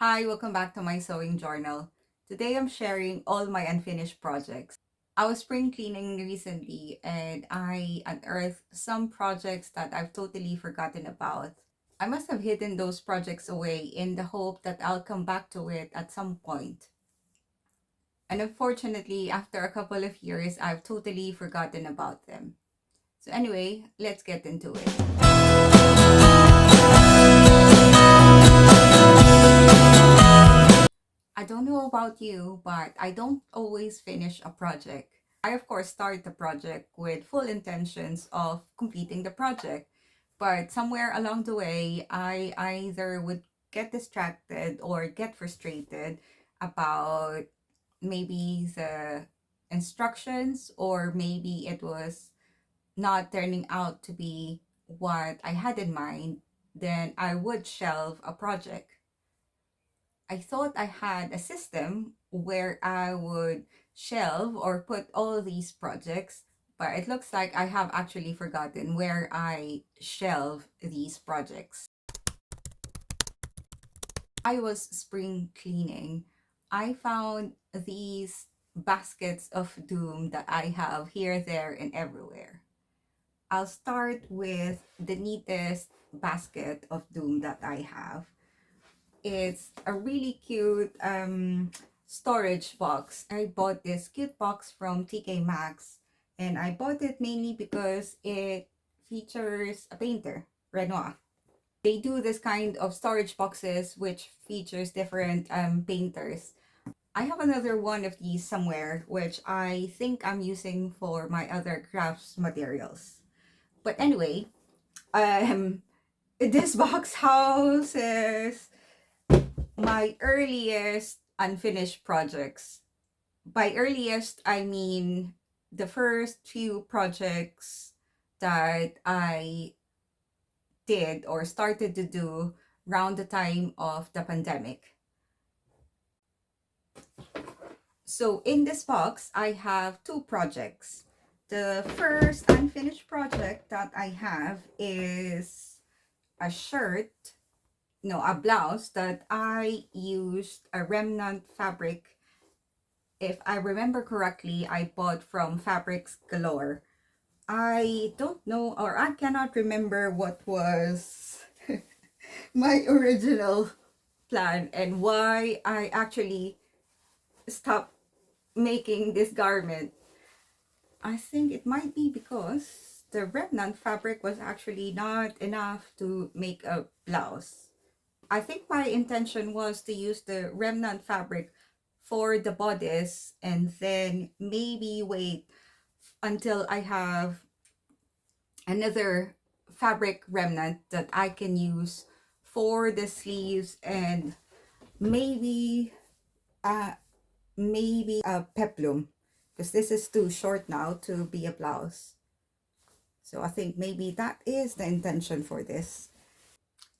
Hi, welcome back to my sewing journal. Today I'm sharing all my unfinished projects. I was spring cleaning recently and I unearthed some projects that I've totally forgotten about. I must have hidden those projects away in the hope that I'll come back to it at some point. And unfortunately, after a couple of years, I've totally forgotten about them. So anyway, let's get into it. I don't know about you, but I don't always finish a project. I, of course, start the project with full intentions of completing the project, but somewhere along the way, I either would get distracted or get frustrated about maybe the instructions, or maybe it was not turning out to be what I had in mind. Then I would shelve a project. I thought I had a system where I would shelve or put all these projects, but it looks like I have actually forgotten where I shelve these projects. I was spring cleaning. I found these baskets of doom that I have here, there, and everywhere. I'll start with the neatest basket of doom that I have. It's a really cute storage box. I bought this cute box from TK Maxx, and I bought it mainly because it features a painter, Renoir. They do this kind of storage boxes which features different painters. I have another one of these somewhere which I think I'm using for my other crafts materials. But anyway, um, this box houses my earliest unfinished projects. By earliest, I mean the first few projects that I did or started to do around the time of the pandemic. So in this box, I have two projects. The first unfinished project that I have is a shirt, no, a blouse that I used a remnant fabric. If I remember correctly, I bought from Fabrics Galore. I don't know, or I cannot remember what was my original plan and why I actually stopped making this garment. I think it might be because the remnant fabric was actually not enough to make a blouse. I think my intention was to use the remnant fabric for the bodice and then maybe wait until I have another fabric remnant that I can use for the sleeves, and maybe uh maybe a peplum, because this is too short now to be a blouse. So I think maybe that is the intention for this.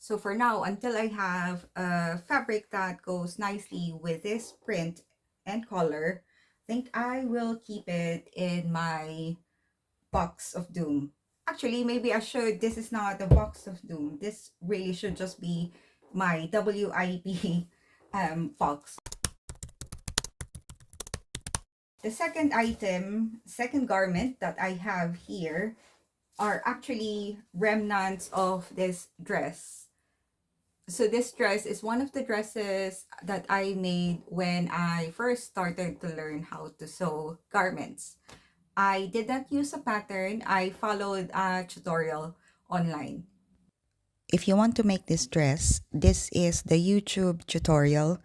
So for now, until I have a fabric that goes nicely with this print and color, I think I will keep it in my box of doom. Actually, maybe I should. This is not a box of doom. This really should just be my WIP box. The second garment that I have here are actually remnants of this dress. So this dress is one of the dresses that I made when I first started to learn how to sew garments. I did not use a pattern. I followed a tutorial online. If you want to make this dress, this is the YouTube tutorial.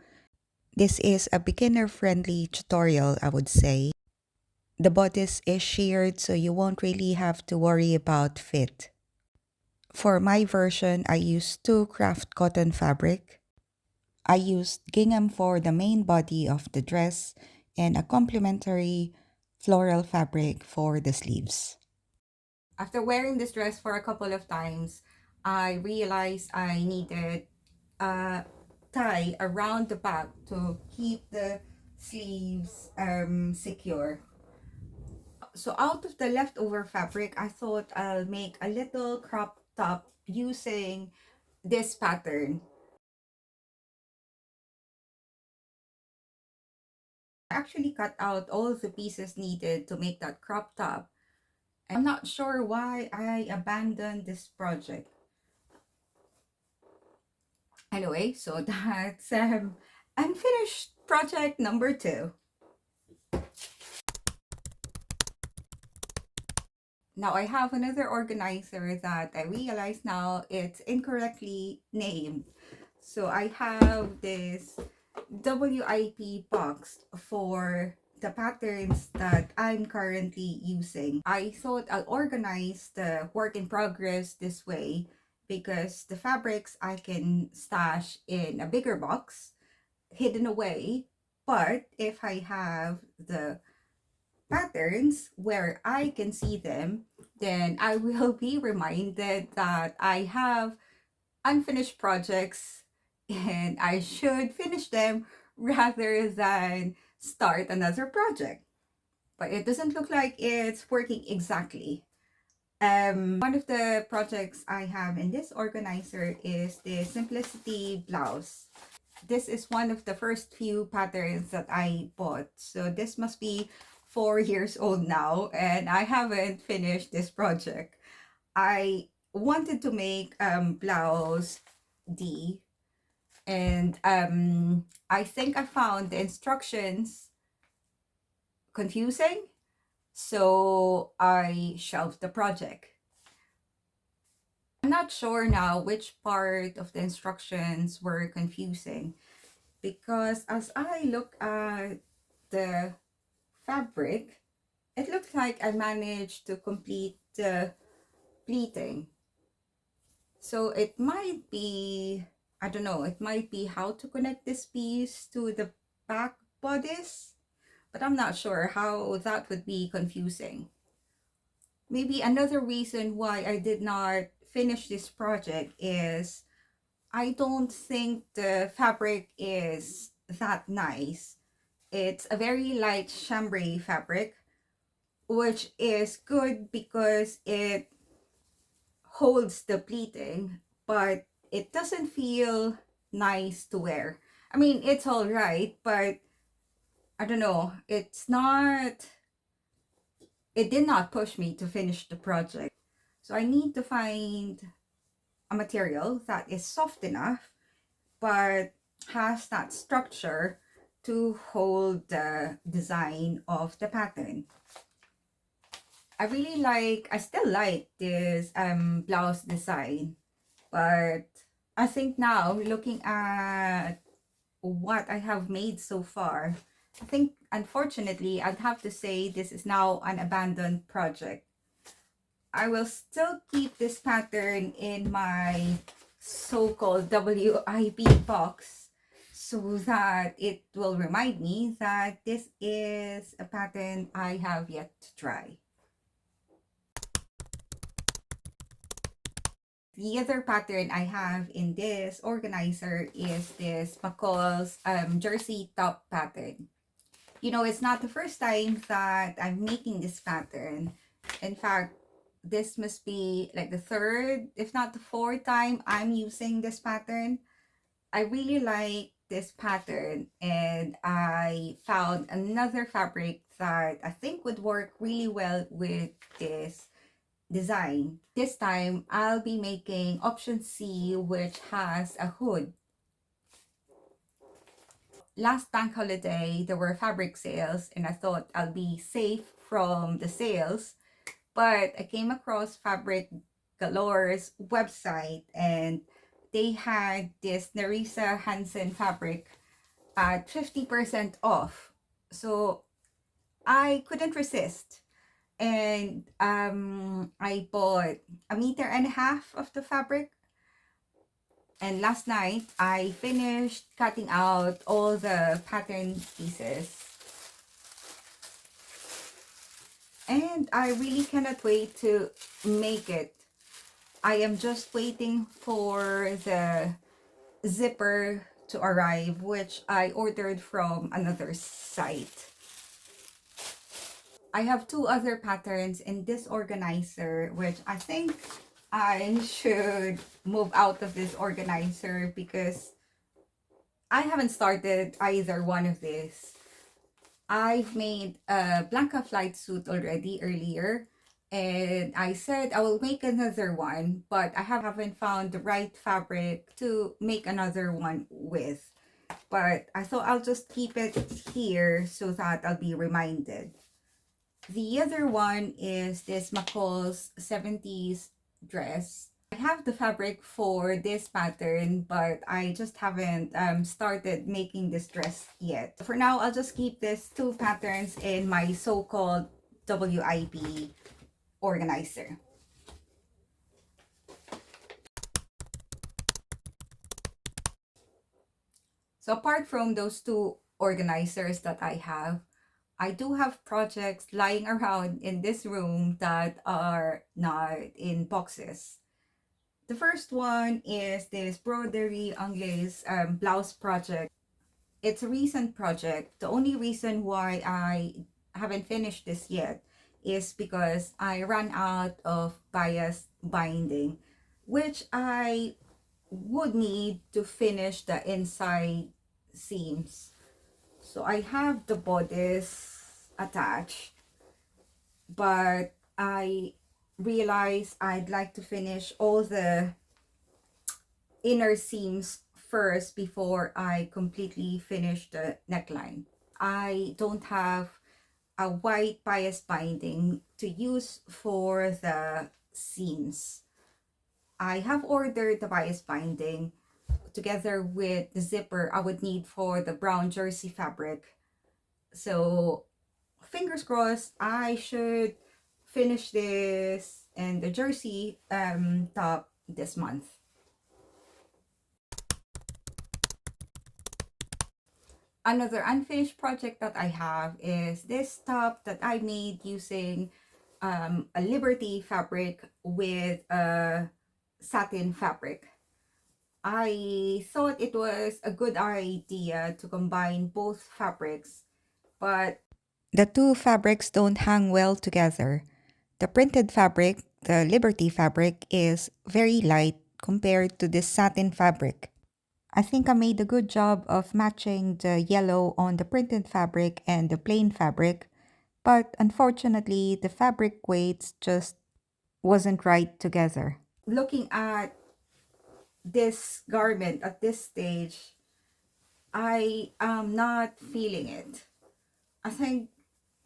This is a beginner-friendly tutorial, I would say. The bodice is sheared, so you won't really have to worry about fit. For my version, I used two craft cotton fabric. I used gingham for the main body of the dress and a complementary floral fabric for the sleeves. After wearing this dress for a couple of times, I realized I needed a tie around the back to keep the sleeves secure. So out of the leftover fabric, I thought I'll make a little crop top using this pattern. I actually cut out all the pieces needed to make that crop top. I'm not sure why I abandoned this project. Anyway, so that's unfinished project number 2. Now I have another organizer that I realize now it's incorrectly named. So I have this WIP box for the patterns that I'm currently using. I thought I'll organize the work in progress this way because the fabrics I can stash in a bigger box, hidden away. But if I have the patterns where I can see them, then I will be reminded that I have unfinished projects and I should finish them rather than start another project. But it doesn't look like it's working exactly. One of the projects I have in this organizer is the Simplicity Blouse. This is one of the first few patterns that I bought. So this must be 4 years old now and I haven't finished this project. I wanted to make Blouse D, and I think I found the instructions confusing, so I shelved the project. I'm not sure now which part of the instructions were confusing because as I look at the fabric, it looks like I managed to complete the pleating. So it might be, I don't know, it might be how to connect this piece to the back bodice, but I'm not sure how that would be confusing. Maybe another reason why I did not finish this project is I don't think the fabric is that nice. It's a very light chambray fabric, which is good because it holds the pleating, but it doesn't feel nice to wear. I mean, it's all right, but I don't know. It did not push me to finish the project. So I need to find a material that is soft enough, but has that structure to hold the design of the pattern. I still like this blouse design, but I think now looking at what I have made so far, I think unfortunately I'd have to say this is now an abandoned project. I will still keep this pattern in my so-called WIP box so that it will remind me that this is a pattern I have yet to try. The other pattern I have in this organizer is this McCalls jersey top pattern. You know, it's not the first time that I'm making this pattern. In fact, this must be like the third, if not the fourth time I'm using this pattern. I really like this pattern and I found another fabric that I think would work really well with this design. This time, I'll be making option C, which has a hood. Last bank holiday, there were fabric sales and I thought I'll be safe from the sales. But I came across Fabric Galore's website and they had this Nerissa Hansen fabric at 50% off. So I couldn't resist. And I bought 1.5 meters of the fabric. And last night, I finished cutting out all the pattern pieces. And I really cannot wait to make it. I am just waiting for the zipper to arrive, which I ordered from another site. I have 2 other patterns in this organizer, which I think I should move out of this organizer because I haven't started either one of these. I've made a Blanca flight suit already earlier, and I said I will make another one, but I haven't found the right fabric to make another one with. But I thought I'll just keep it here so that I'll be reminded. The other one is this McCalls 70s dress. I have the fabric for this pattern, but I just haven't started making this dress yet. For now, I'll just keep these two patterns in my so-called WIP organizer. So apart from those two organizers that I do have projects lying around in this room that are not in boxes. The first one is this Broderie Anglaise blouse project. It's a recent project. The only reason why I haven't finished this yet is because I ran out of bias binding, which I would need to finish the inside seams. So I have the bodice attached, but I realized I'd like to finish all the inner seams first before I completely finish the neckline. I don't have a white bias binding to use for the seams. I have ordered the bias binding together with the zipper I would need for the brown jersey fabric. So fingers crossed, I should finish this and the jersey top this month. Another unfinished project that I have is this top that I made using a Liberty fabric with a satin fabric. I thought it was a good idea to combine both fabrics, but The two fabrics don't hang well together. The printed fabric, the Liberty fabric, is very light compared to this satin fabric. I think I made a good job of matching the yellow on the printed fabric and the plain fabric, but unfortunately the fabric weights just wasn't right together. looking at this garment at this stage, I am not feeling it. I think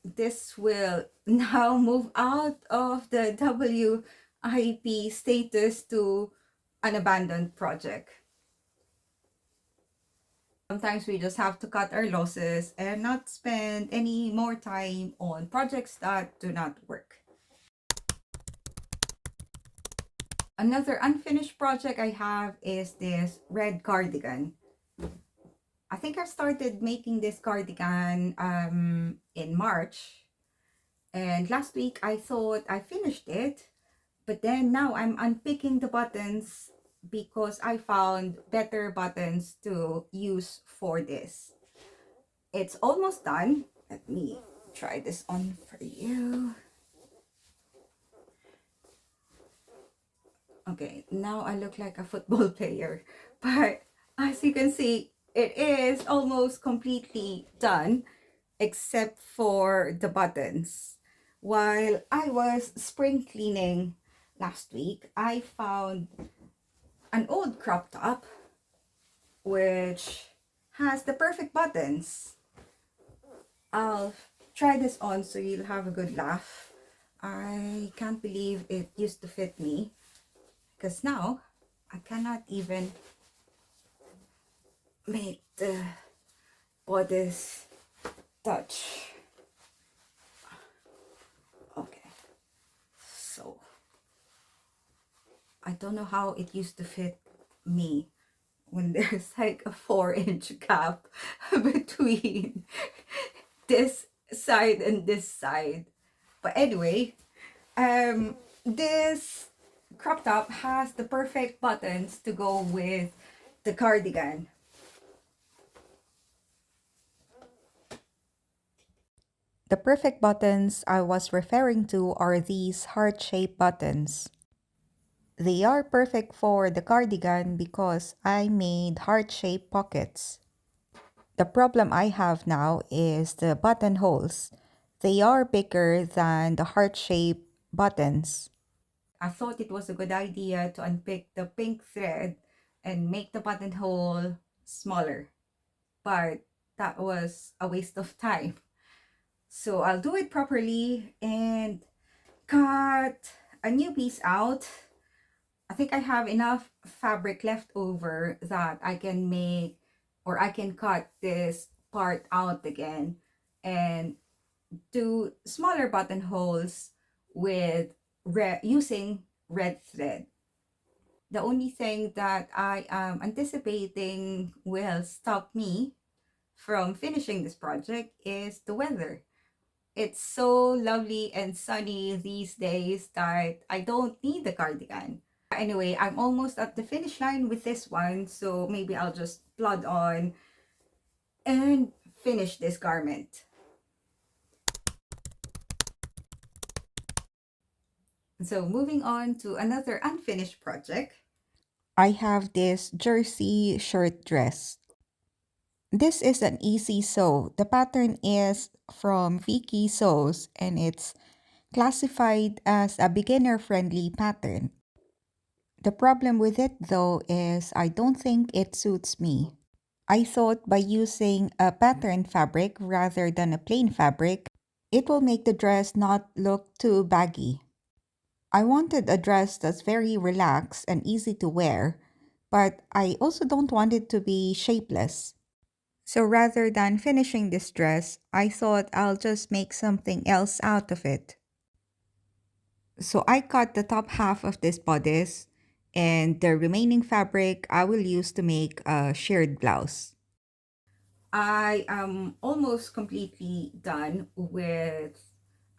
this will now move out of the WIP status to an abandoned project. Sometimes we just have to cut our losses and not spend any more time on projects that do not work. Another unfinished project I have is this red cardigan. I think I started making this cardigan in March, and last week I thought I finished it, but then now I'm unpicking the buttons because I found better buttons to use for this. It's almost done. Let me try this on for you. Okay, now I look like a football player, but as you can see, it is almost completely done except for the buttons. While I was spring cleaning last week, I found an old crop top which has the perfect buttons. I'll try this on so you'll have a good laugh. I can't believe it used to fit me, because now I cannot even make the bodice touch. Okay, so I don't know how it used to fit me when there's like a 4-inch gap between this side and this side. But anyway, this crop top has the perfect buttons to go with the cardigan. The perfect buttons I was referring to are these heart-shaped buttons. They are perfect for the cardigan because I made heart-shaped pockets. The problem I have now is the buttonholes. They are bigger than the heart-shaped buttons. I thought it was a good idea to unpick the pink thread and make the buttonhole smaller, but that was a waste of time. So I'll do it properly and cut a new piece out. I think I have enough fabric left over that I can make, or I can cut this part out again and do smaller buttonholes with using red thread. The only thing that I am anticipating will stop me from finishing this project is the weather. It's so lovely and sunny these days that I don't need the cardigan. Anyway, I'm almost at the finish line with this one, so maybe I'll just plod on and finish this garment. So moving on to another unfinished project. I have this jersey shirt dress. This is an easy sew. The pattern is from VikiSews and it's classified as a beginner-friendly pattern. The problem with it though is I don't think it suits me. I thought by using a pattern fabric rather than a plain fabric, it will make the dress not look too baggy. I wanted a dress that's very relaxed and easy to wear, but I also don't want it to be shapeless. So rather than finishing this dress, I thought I'll just make something else out of it. So I cut the top half of this bodice, and the remaining fabric I will use to make a shirred blouse. I am almost completely done with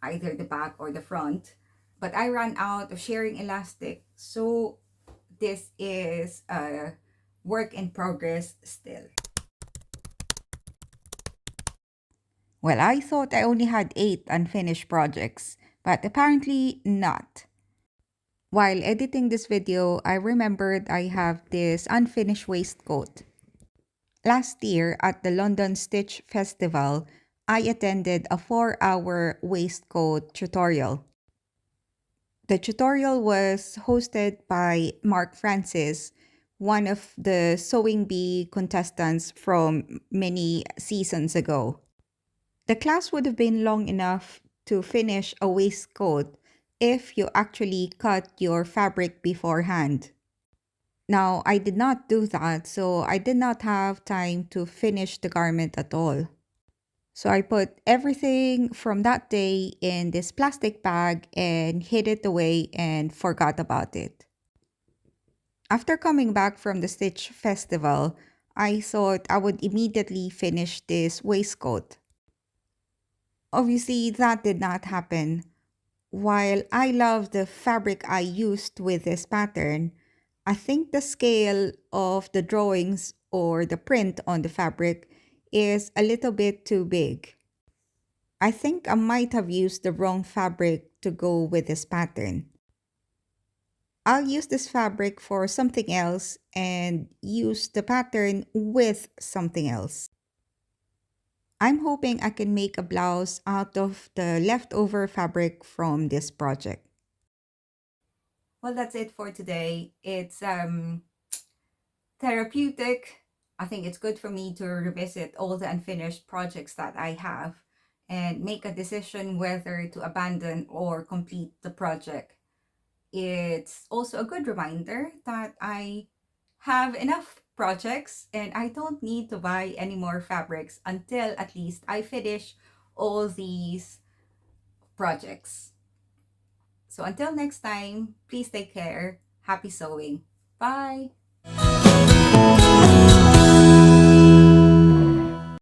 either the back or the front, but I ran out of shearing elastic, so this is a work in progress still. Well, I thought I only had 8 unfinished projects, but apparently not. While editing this video, I remembered I have this unfinished waistcoat. Last year at the London Stitch Festival, I attended a 4-hour waistcoat tutorial. The tutorial was hosted by Mark Francis, one of the Sewing Bee contestants from many seasons ago. The class would have been long enough to finish a waistcoat if you actually cut your fabric beforehand. Now, I did not do that, so I did not have time to finish the garment at all. So I put everything from that day in this plastic bag and hid it away and forgot about it. After coming back from the Stitch Festival, I thought I would immediately finish this waistcoat. Obviously, that did not happen. While I love the fabric I used with this pattern, I think the scale of the drawings or the print on the fabric is a little bit too big. I think I might have used the wrong fabric to go with this pattern. I'll use this fabric for something else and use the pattern with something else. I'm hoping I can make a blouse out of the leftover fabric from this project. Well, that's it for today. It's therapeutic. I think it's good for me to revisit all the unfinished projects that I have and make a decision whether to abandon or complete the project. It's also a good reminder that I have enough projects and I don't need to buy any more fabrics until at least I finish all these projects. So until next time, please take care. Happy sewing. Bye.